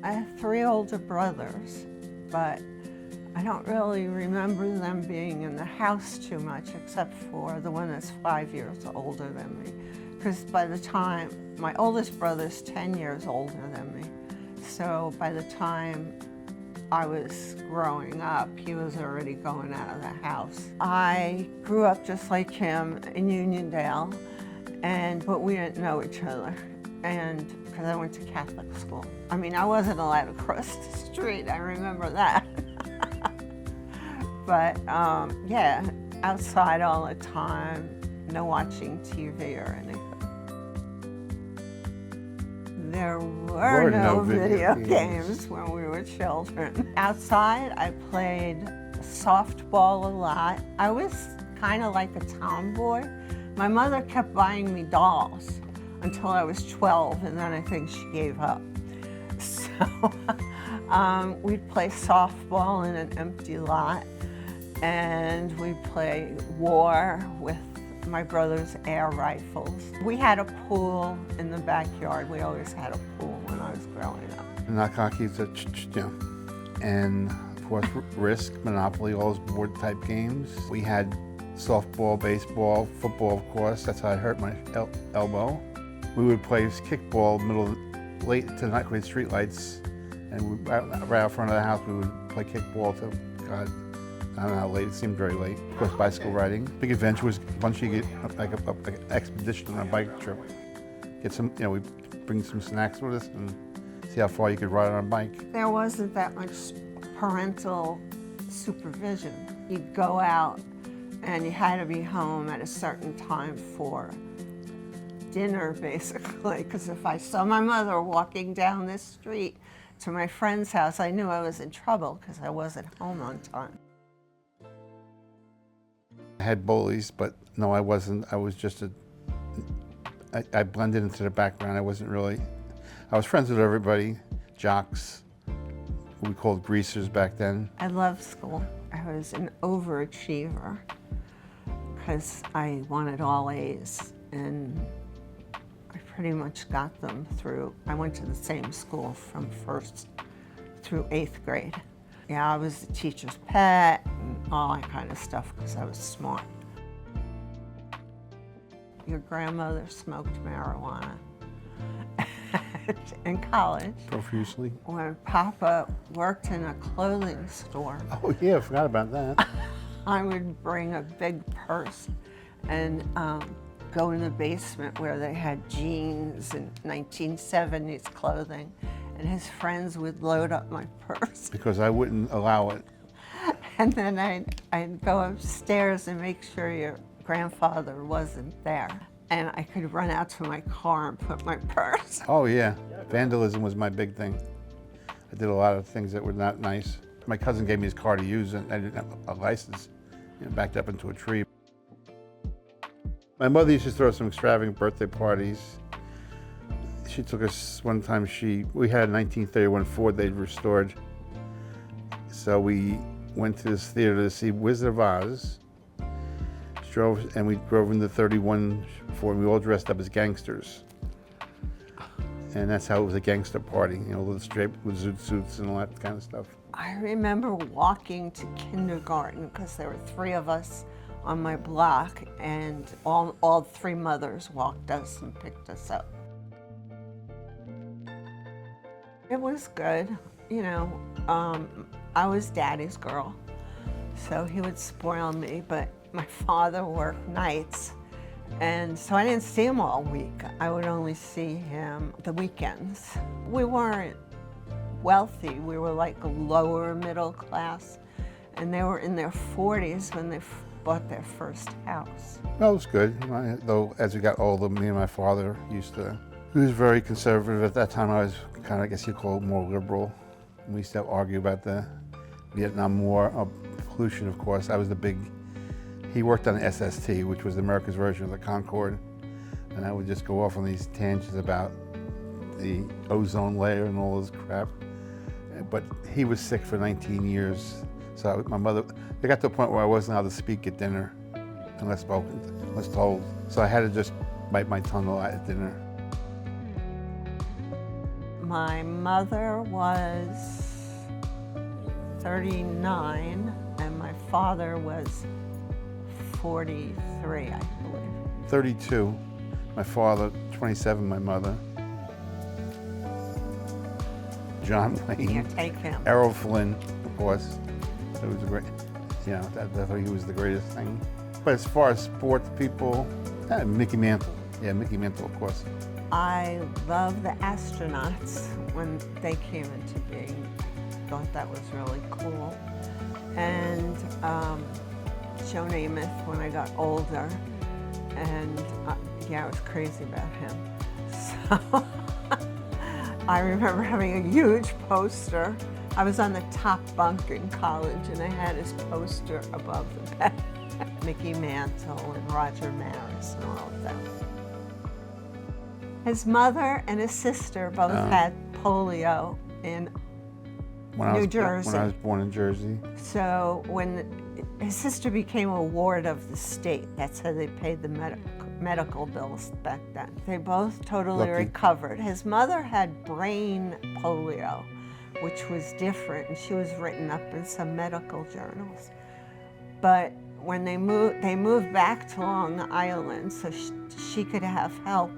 I have 3 older brothers, but I don't really remember them being in the house too much, except for the one that's 5 years older than me. Because by the time, my oldest brother's 10 years older than me, so by the time I was growing up, he was already going out of the house. I grew up just like him in Uniondale, but we didn't know each other, and because I went to Catholic school. I mean, I wasn't allowed to cross the street, I remember that. But yeah, outside all the time, no watching TV or anything. There were no video games when we were children. Outside, I played softball a lot. I was kind of like a tomboy. My mother kept buying me dolls until I was 12, and then I think she gave up. So we'd play softball in an empty lot, and we'd play war with my brother's air rifles. We had a pool in the backyard. We always had a pool when I was growing up. Knock hockey, and of course Risk, Monopoly, all those board type games. We had softball, baseball, football, of course. That's how I hurt my elbow. We would play kickball late to night with street lights, and right out front of the house we would play kickball till God. I don't know how late, it seemed very late. Of course, bicycle riding. Big adventure was once you get like an expedition on a bike trip. Get some, we bring some snacks with us and see how far you could ride on a bike. There wasn't that much parental supervision. You'd go out and you had to be home at a certain time for dinner, basically, because if I saw my mother walking down this street to my friend's house, I knew I was in trouble because I wasn't home on time. I had bullies, but no, I wasn't. I was just I blended into the background. I wasn't really, I was friends with everybody, jocks, who we called greasers back then. I loved school. I was an overachiever because I wanted all A's, and I pretty much got them through, I went to the same school from 1st through 8th grade. Yeah, I was the teacher's pet and all that kind of stuff because I was smart. Your grandmother smoked marijuana in college. Profusely. When Papa worked in a clothing store. Oh yeah, I forgot about that. I would bring a big purse and go in the basement where they had jeans and 1970s clothing, and his friends would load up my purse. Because I wouldn't allow it. And then I'd go upstairs and make sure your grandfather wasn't there. And I could run out to my car and put my purse. Oh yeah, vandalism was my big thing. I did a lot of things that were not nice. My cousin gave me his car to use, and I didn't have a license. Backed up into a tree. My mother used to throw some extravagant birthday parties. She took us one time, we had a 1931 Ford they'd restored. So we went to this theater to see Wizard of Oz. We drove in the 31 Ford, and we all dressed up as gangsters. And that's how it was a gangster party, little straight with zoot suits and all that kind of stuff. I remember walking to kindergarten because there were 3 of us on my block, and all 3 mothers walked us and picked us up. It was good, I was Daddy's girl, so he would spoil me, but my father worked nights, and so I didn't see him all week. I would only see him the weekends. We weren't wealthy, we were like a lower middle class, and they were in their 40s when they bought their first house. Well, it was good, though as we got older, me and my father he was very conservative. At that time I was kind of, I guess you'd call it more liberal. We used to argue about the Vietnam War, pollution of course. He worked on the SST, which was America's version of the Concorde, and I would just go off on these tangents about the ozone layer and all this crap. But he was sick for 19 years, so my mother, they got to a point where I wasn't allowed to speak at dinner unless told. So I had to just bite my tongue a lot at dinner. My mother was 39 and my father was 43, I believe. 32. My father, 27, my mother. John Wayne. You take him. Errol Flynn, of course. It was a great, I thought he was the greatest thing. But as far as sports people, Mickey Mantle. Yeah, Mickey Mantle, of course. I love the astronauts when they came into being. Thought that was really cool. And Joe Namath when I got older. And I was crazy about him. So I remember having a huge poster. I was on the top bunk in college and I had his poster above the bed. Mickey Mantle and Roger Maris and all of them. His mother and his sister both had polio in New Jersey. When I was born in Jersey. So when his sister became a ward of the state, that's how they paid the medical bills back then. They both totally recovered. His mother had brain polio, which was different, and she was written up in some medical journals. But when they moved back to Long Island so she could have help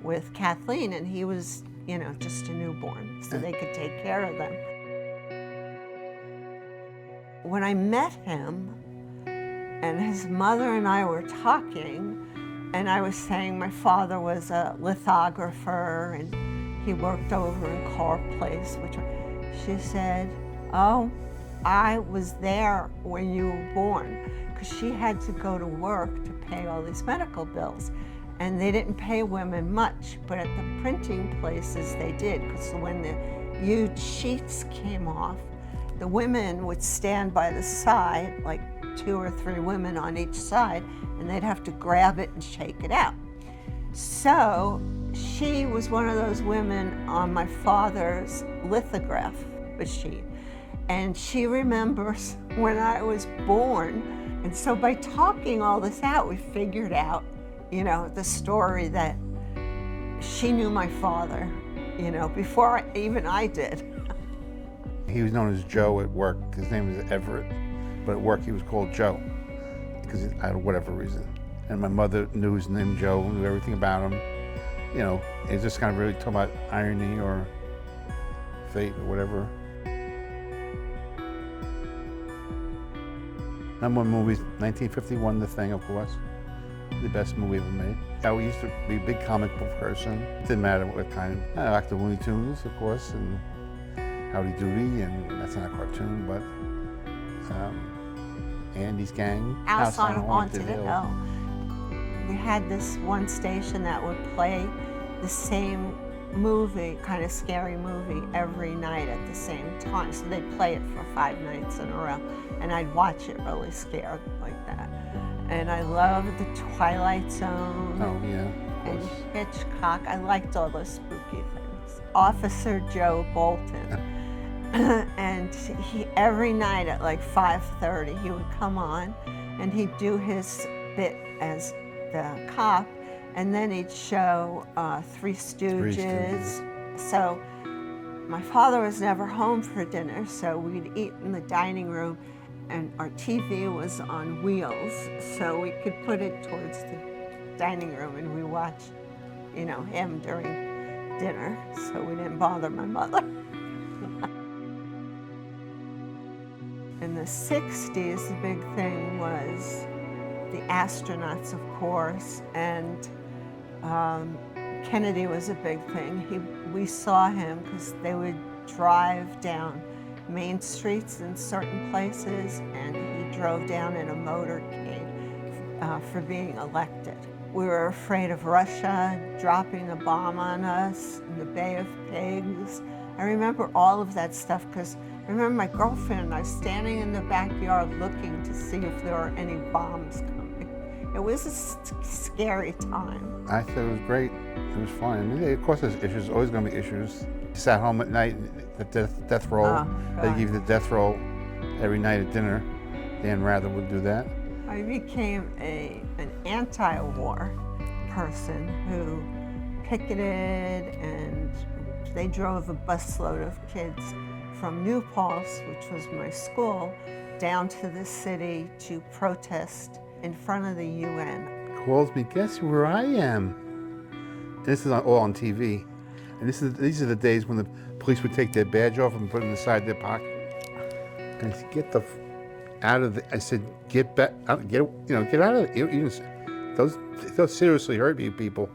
with Kathleen, and he was, just a newborn, so they could take care of them. When I met him, and his mother and I were talking, and I was saying my father was a lithographer, and he worked over in Carr Place, she said, "Oh, I was there when you were born," because she had to go to work to pay all these medical bills. And they didn't pay women much, but at the printing places they did, because when the huge sheets came off, the women would stand by the side, like 2 or 3 women on each side, and they'd have to grab it and shake it out. So she was one of those women on my father's lithograph machine. And she remembers when I was born. And so by talking all this out, we figured out, the story that she knew my father, before I did. He was known as Joe at work. His name was Everett, but at work he was called Joe, because out of whatever reason. And my mother knew his name Joe, knew everything about him. It's just kind of really talking about irony or fate or whatever. Number one movie, 1951, The Thing, of course. The best movie ever made. I used to be a big comic book person. It didn't matter what kind. I liked the Looney Tunes, of course, and Howdy Doody, and that's not a cartoon, but Andy's Gang. House on Haunted Hill. We had this one station that would play the same movie, kind of scary movie, every night at the same time. So they'd play it for 5 nights in a row, and I'd watch it really scared like that. And I loved The Twilight Zone. Oh, yeah. And Hitchcock. I liked all those spooky things. Officer Joe Bolton. And he every night at like 5:30, he would come on and he'd do his bit as the cop, and then he'd show Three Stooges. So my father was never home for dinner, so we'd eat in the dining room, and our TV was on wheels, so we could put it towards the dining room, and we watched, him during dinner, so we didn't bother my mother. In the 60s, the big thing was the astronauts, of course, and Kennedy was a big thing. We saw him because they would drive down main streets in certain places, and he drove down in a motorcade for being elected. We were afraid of Russia dropping a bomb on us in the Bay of Pigs. I remember all of that stuff because I remember my girlfriend and I standing in the backyard looking to see if there were any bombs coming. It was a scary time. I thought it was great. It was fun. I mean, of course, there's issues. Always going to be issues. You sat home at night, the death roll. They give you the death roll every night at dinner. Dan Rather would do that. I became an anti-war person who picketed, and they drove a busload of kids from New Paltz, which was my school, down to the city to protest in front of the UN. Calls me, guess where I am? And this is all on TV. And these are the days when the police would take their badge off and put it inside their pocket. And I said, get the out of the, I said, get back, get out of it. Those seriously hurt you people.